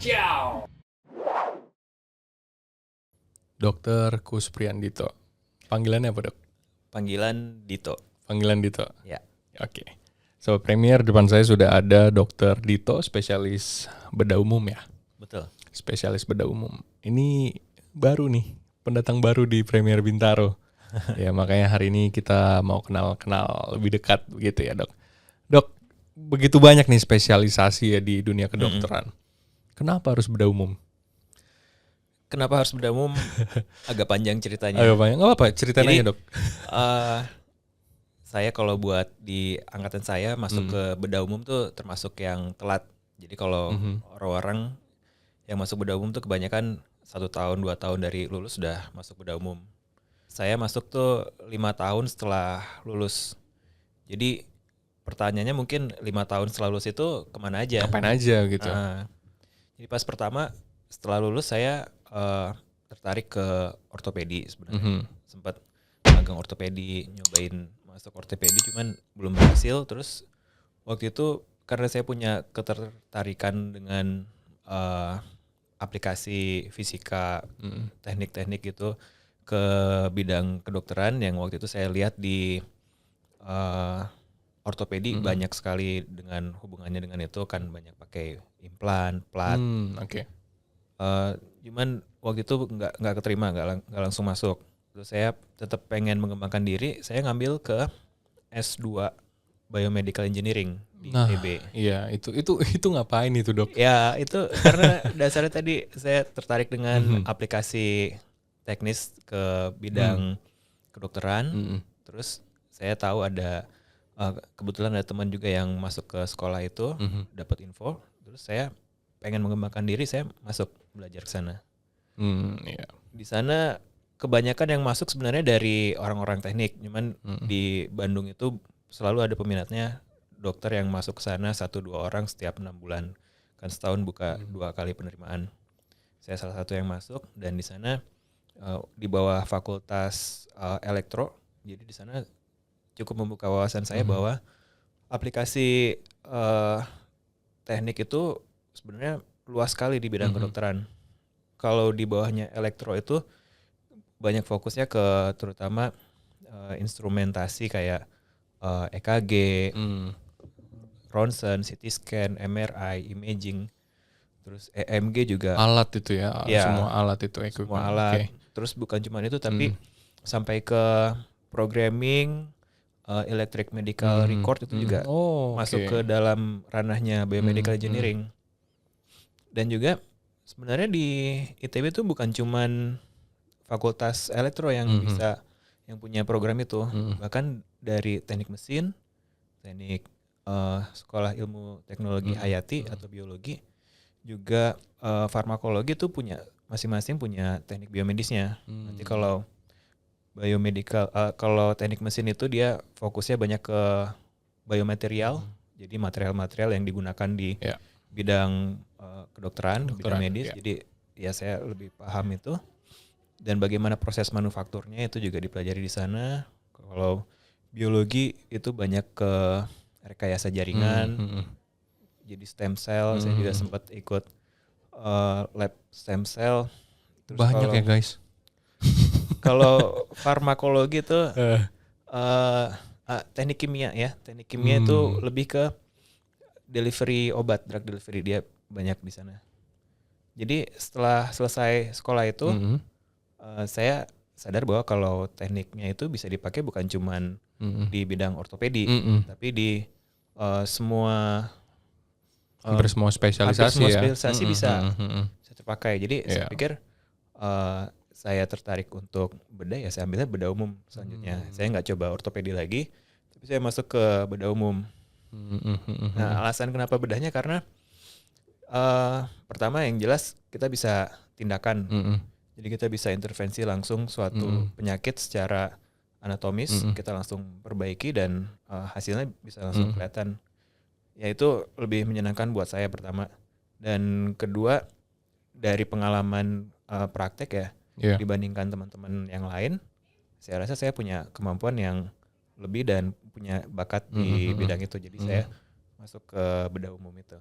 Ciao. Dokter Kuspriandito. Panggilannya apa, Dok? Panggilan Dito. Panggilan Dito. Ya. Oke. So, Premier depan saya sudah ada Dokter Dito, spesialis bedah umum ya. Betul. Spesialis bedah umum. Ini baru nih, pendatang baru di Premier Bintaro. Ya, makanya hari ini kita mau kenal-kenal lebih dekat begitu ya, Dok. Dok, begitu banyak nih spesialisasi ya di dunia kedokteran. Kenapa harus bedah umum? Kenapa harus bedah umum? Agak panjang ceritanya. Agak banyak. Nggak apa-apa, ceritain Jadi, aja, Dok. Saya kalau buat di angkatan saya masuk ke bedah umum tuh termasuk yang telat. Jadi kalau orang-orang yang masuk bedah umum tuh kebanyakan 1 tahun 2 tahun dari lulus sudah masuk bedah umum. Saya masuk tuh 5 tahun setelah lulus. Jadi pertanyaannya mungkin 5 tahun setelah lulus itu kemana aja? Ngapain aja gitu. Jadi pas pertama setelah lulus saya tertarik ke ortopedi sebenarnya. Sempat magang ortopedi, nyobain masuk ortopedi cuman belum berhasil. Terus waktu itu karena saya punya ketertarikan dengan aplikasi fisika, teknik-teknik gitu ke bidang kedokteran yang waktu itu saya lihat di ortopedi banyak sekali dengan hubungannya dengan itu kan, banyak pakai implan, plat. Oke. Cuman waktu itu nggak keterima, nggak langsung masuk. Terus saya tetap pengen mengembangkan diri, saya ngambil ke S2 Biomedical Engineering di ITB. Iya, itu ngapain itu, Dok? Ya itu karena dasarnya tadi saya tertarik dengan aplikasi teknis ke bidang kedokteran. Terus saya tahu ada kebetulan ada teman juga yang masuk ke sekolah itu, dapat info. Terus saya pengen mengembangkan diri, saya masuk belajar ke sana. Iya. Di sana kebanyakan yang masuk sebenarnya dari orang-orang teknik, cuman di Bandung itu selalu ada peminatnya dokter yang masuk ke sana 1-2 orang setiap 6 bulan. Kan setahun buka 2 kali penerimaan. Saya salah satu yang masuk dan di sana di bawah fakultas elektro. Jadi di sana cukup membuka wawasan saya bahwa aplikasi teknik itu sebenarnya luas sekali di bidang kedokteran. Kalau di bawahnya elektro itu banyak fokusnya ke terutama instrumentasi kayak EKG, ronsen, CT scan, MRI, imaging, terus EMG juga. Alat itu ya, semua alat itu. Semua alat. Okay. Terus bukan cuma itu tapi sampai ke programming, electric medical record itu juga masuk ke dalam ranahnya biomedical engineering. Dan juga sebenarnya di ITB itu bukan cuman fakultas elektro yang bisa yang punya program itu, bahkan dari teknik mesin, teknik sekolah ilmu teknologi hayati atau biologi, juga farmakologi itu punya masing-masing punya teknik biomedisnya. Nanti kalau biomedical, kalau teknik mesin itu dia fokusnya banyak ke biomaterial, jadi material-material yang digunakan di bidang kedokteran, bidang medis. Jadi ya saya lebih paham itu. Dan bagaimana proses manufakturnya itu juga dipelajari di sana. Kalau biologi itu banyak ke rekayasa jaringan, jadi stem cell. Saya juga sempat ikut lab stem cell. Terus banyak ya guys. Kalau farmakologi itu teknik kimia ya. Teknik kimia itu lebih ke delivery obat, drug delivery, dia banyak di sana. Jadi setelah selesai sekolah itu saya sadar bahwa kalau tekniknya itu bisa dipakai bukan cuman di bidang ortopedi, tapi di semua hampir semua spesialisasi bisa terpakai. Jadi saya pikir saya tertarik untuk bedah, ya saya ambilnya bedah umum selanjutnya. Saya nggak coba ortopedi lagi, tapi saya masuk ke bedah umum. Nah, alasan kenapa bedahnya karena pertama yang jelas kita bisa tindakan. Jadi kita bisa intervensi langsung suatu penyakit secara anatomis, kita langsung perbaiki dan hasilnya bisa langsung kelihatan. Ya itu lebih menyenangkan buat saya pertama. Dan kedua, dari pengalaman praktek ya, dibandingkan teman-teman yang lain, saya rasa saya punya kemampuan yang lebih dan punya bakat di bidang itu. Jadi saya masuk ke bedah umum itu.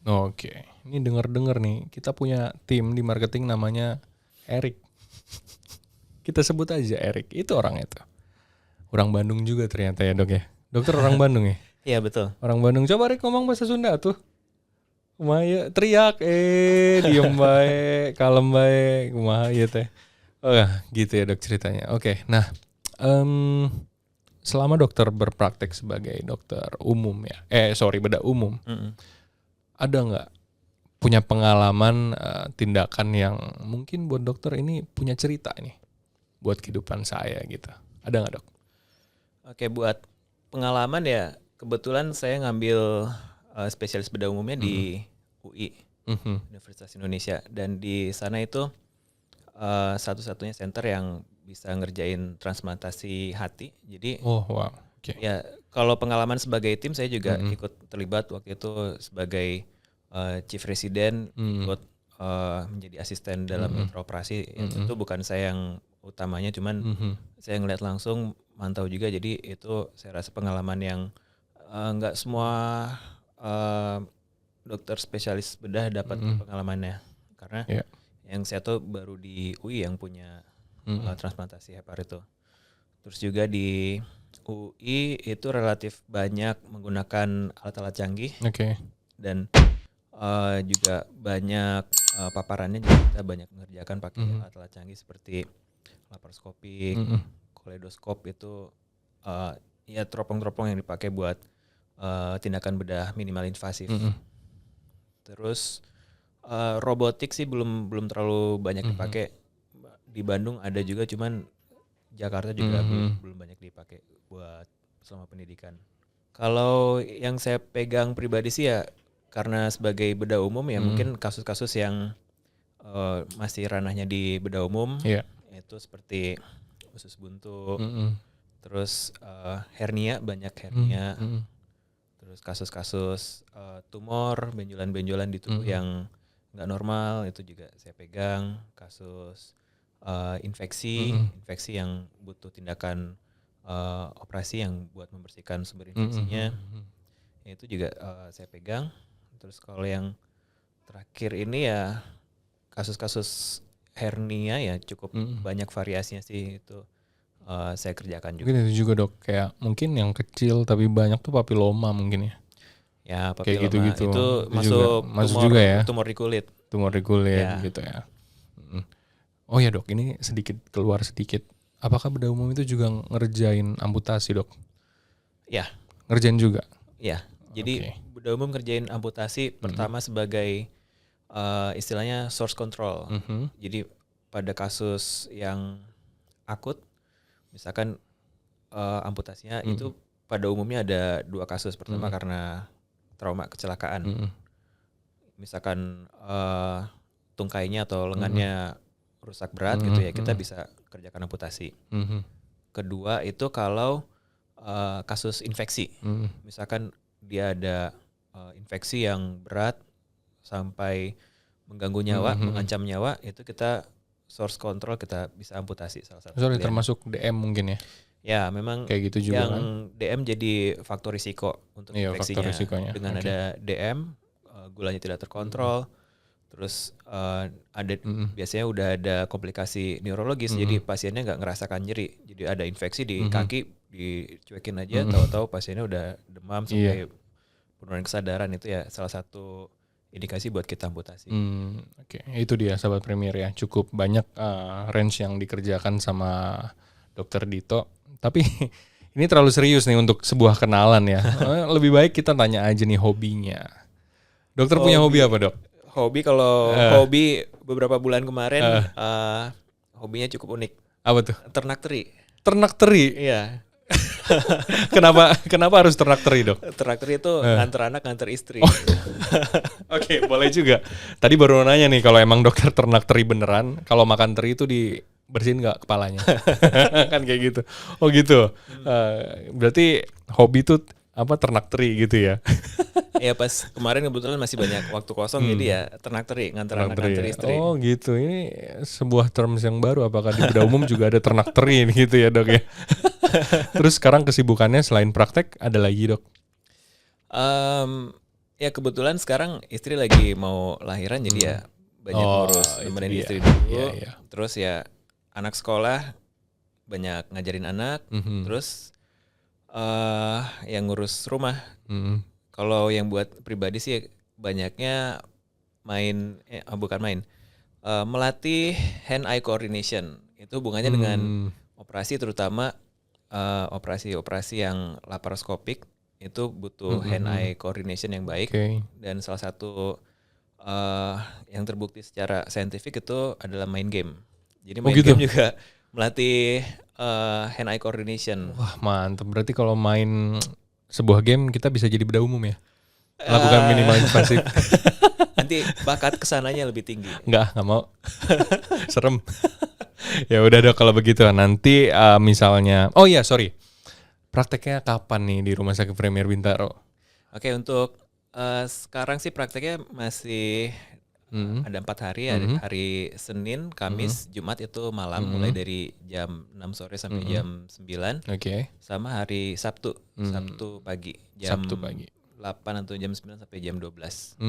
Oke. Ini dengar-dengar nih, kita punya tim di marketing namanya Erik. Kita sebut aja Erik. Itu orang itu. Orang Bandung juga ternyata ya, Dok ya. Dokter orang Bandung ya? Iya, betul. Orang Bandung. Coba Erik ngomong bahasa Sunda tuh. Kumaha teriak diem bae, kalem bae, kumaha ieu teh. Oh gitu ya, Dok, ceritanya. Oke. Nah, selama dokter berpraktek sebagai dokter umum ya. Bedah umum. Ada nggak punya pengalaman tindakan yang mungkin buat dokter ini punya cerita nih buat kehidupan saya gitu. Ada nggak, Dok? Oke, buat pengalaman ya kebetulan saya ngambil spesialis bedah umumnya di UI, Universitas Indonesia, dan di sana itu satu-satunya center yang bisa ngerjain transplantasi hati. Jadi ya kalau pengalaman sebagai tim saya juga ikut terlibat waktu itu sebagai chief resident, ikut menjadi asisten dalam interoperasi. Itu bukan saya yang utamanya, cuman saya ngeliat langsung, mantau juga. Jadi itu saya rasa pengalaman yang nggak semua dokter spesialis bedah dapat pengalamannya, karena yang saya tuh baru di UI yang punya transplantasi hepar itu. Terus juga di UI itu relatif banyak menggunakan alat-alat canggih, dan juga banyak paparannya juga kita banyak mengerjakan pakai alat-alat canggih seperti laparoskopik, koleidoskop itu ya teropong-teropong yang dipakai buat tindakan bedah minimal invasif. Terus robotik sih belum terlalu banyak dipakai. Di Bandung ada juga, cuman Jakarta juga belum banyak dipakai buat selama pendidikan. Kalau yang saya pegang pribadi sih ya karena sebagai bedah umum ya mungkin kasus-kasus yang masih ranahnya di bedah umum, itu seperti usus buntu, terus hernia, banyak hernia, terus kasus-kasus tumor, benjolan-benjolan di tubuh yang nggak normal itu juga saya pegang, kasus infeksi yang butuh tindakan operasi yang buat membersihkan sumber infeksinya, itu juga saya pegang. Terus kalau yang terakhir ini ya kasus-kasus hernia ya cukup banyak variasinya sih, itu saya kerjakan juga. Mungkin itu juga, Dok, kayak mungkin yang kecil tapi banyak tuh papiloma mungkin ya. Ya, papiloma kayak gitu-gitu. Itu masuk tumor, juga ya. Tumor di kulit. Tumor di kulit gitu ya. Oh ya, Dok, ini keluar sedikit. Apakah bedah umum itu juga ngerjain amputasi, Dok? Ya. Ngerjain juga? Ya, jadi bedah umum ngerjain amputasi pertama sebagai istilahnya source control. Jadi pada kasus yang akut, misalkan amputasinya itu pada umumnya ada dua kasus. Pertama karena trauma kecelakaan. Misalkan tungkainya atau lengannya rusak berat gitu ya, kita bisa kerjakan amputasi. Kedua itu kalau kasus infeksi. Misalkan dia ada infeksi yang berat sampai mengganggu nyawa, mengancam nyawa, itu kita source control, kita bisa amputasi salah satu. Sorry, termasuk DM mungkin ya? Ya, memang kayak gitu juga yang kan? DM jadi faktor risiko untuk infeksinya. Dengan ada DM, gulanya tidak terkontrol, terus ada biasanya udah ada komplikasi neurologis, jadi pasiennya nggak ngerasakan nyeri. Jadi ada infeksi di kaki, dicuekin aja, tahu-tahu pasiennya udah demam sampai penurunan kesadaran. Itu ya salah satu indikasi buat kita amputasi. Itu dia sahabat Premier ya, cukup banyak range yang dikerjakan sama Dokter Dito. Tapi ini terlalu serius nih untuk sebuah kenalan ya. Lebih baik kita tanya aja nih hobinya. Dokter punya hobi apa, Dok? Hobi hobi beberapa bulan kemarin hobinya cukup unik. Apa tuh? Ternak teri. Ternak teri? Iya. Kenapa harus ternak teri, Dok? Ternak teri itu nganter anak, nganter istri. Oke, boleh juga. Tadi baru nanya nih, kalau emang dokter ternak teri beneran, kalau makan teri itu dibersihin nggak kepalanya? Kan kayak gitu. Oh gitu. Berarti hobi tuh ternak teri gitu ya? Ya pas kemarin kebetulan masih banyak waktu kosong, jadi ya ternak teri, nganter anak, nganter istri. Oh gitu. Ini sebuah terms yang baru. Apakah di bedah umum juga ada ternak teri gitu ya, Dok ya? Terus sekarang kesibukannya selain praktek ada lagi, Dok? Ya kebetulan sekarang istri lagi mau lahiran jadi ya banyak ngurus nemenin istri dulu. Terus ya anak sekolah banyak ngajarin anak. Terus yang ngurus rumah. Kalau yang buat pribadi sih banyaknya melatih hand-eye coordination. Itu hubungannya dengan operasi, terutama operasi-operasi yang laparoskopik itu butuh hand-eye coordination yang baik. Dan salah satu yang terbukti secara saintifik itu adalah main game. Jadi main game juga melatih hand-eye coordination. Wah mantap, berarti kalau main sebuah game kita bisa jadi beda umum ya? Lakukan minimal invasif. Nanti bakat kesananya lebih tinggi. Nggak mau. Serem. Ya udah Dok kalau begitu. Nanti misalnya, prakteknya kapan nih di Rumah Sakit Premier Bintaro? Oke, untuk sekarang sih prakteknya masih ada 4 hari. Hari Senin, Kamis, Jumat itu malam, mulai dari jam 6 sore sampai jam 9. Sama hari Sabtu, Sabtu pagi. Jam 8 atau jam 9 sampai jam 12.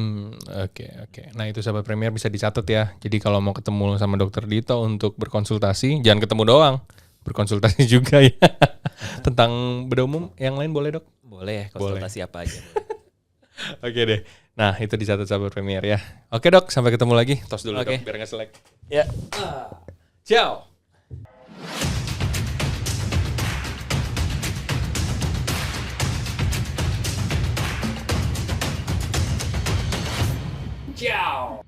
Oke. Nah itu sahabat Premier bisa dicatat ya. Jadi kalau mau ketemu sama Dokter Dito untuk berkonsultasi, jangan ketemu doang, berkonsultasi juga ya. Tentang bedah umum yang lain boleh Dok? Boleh, konsultasi apa aja. Oke deh. Nah itu dicatat sahabat Premier ya. Oke Dok, sampai ketemu lagi. Tos dulu Dok, biar nggak selek. Ya. Ciao. Ciao.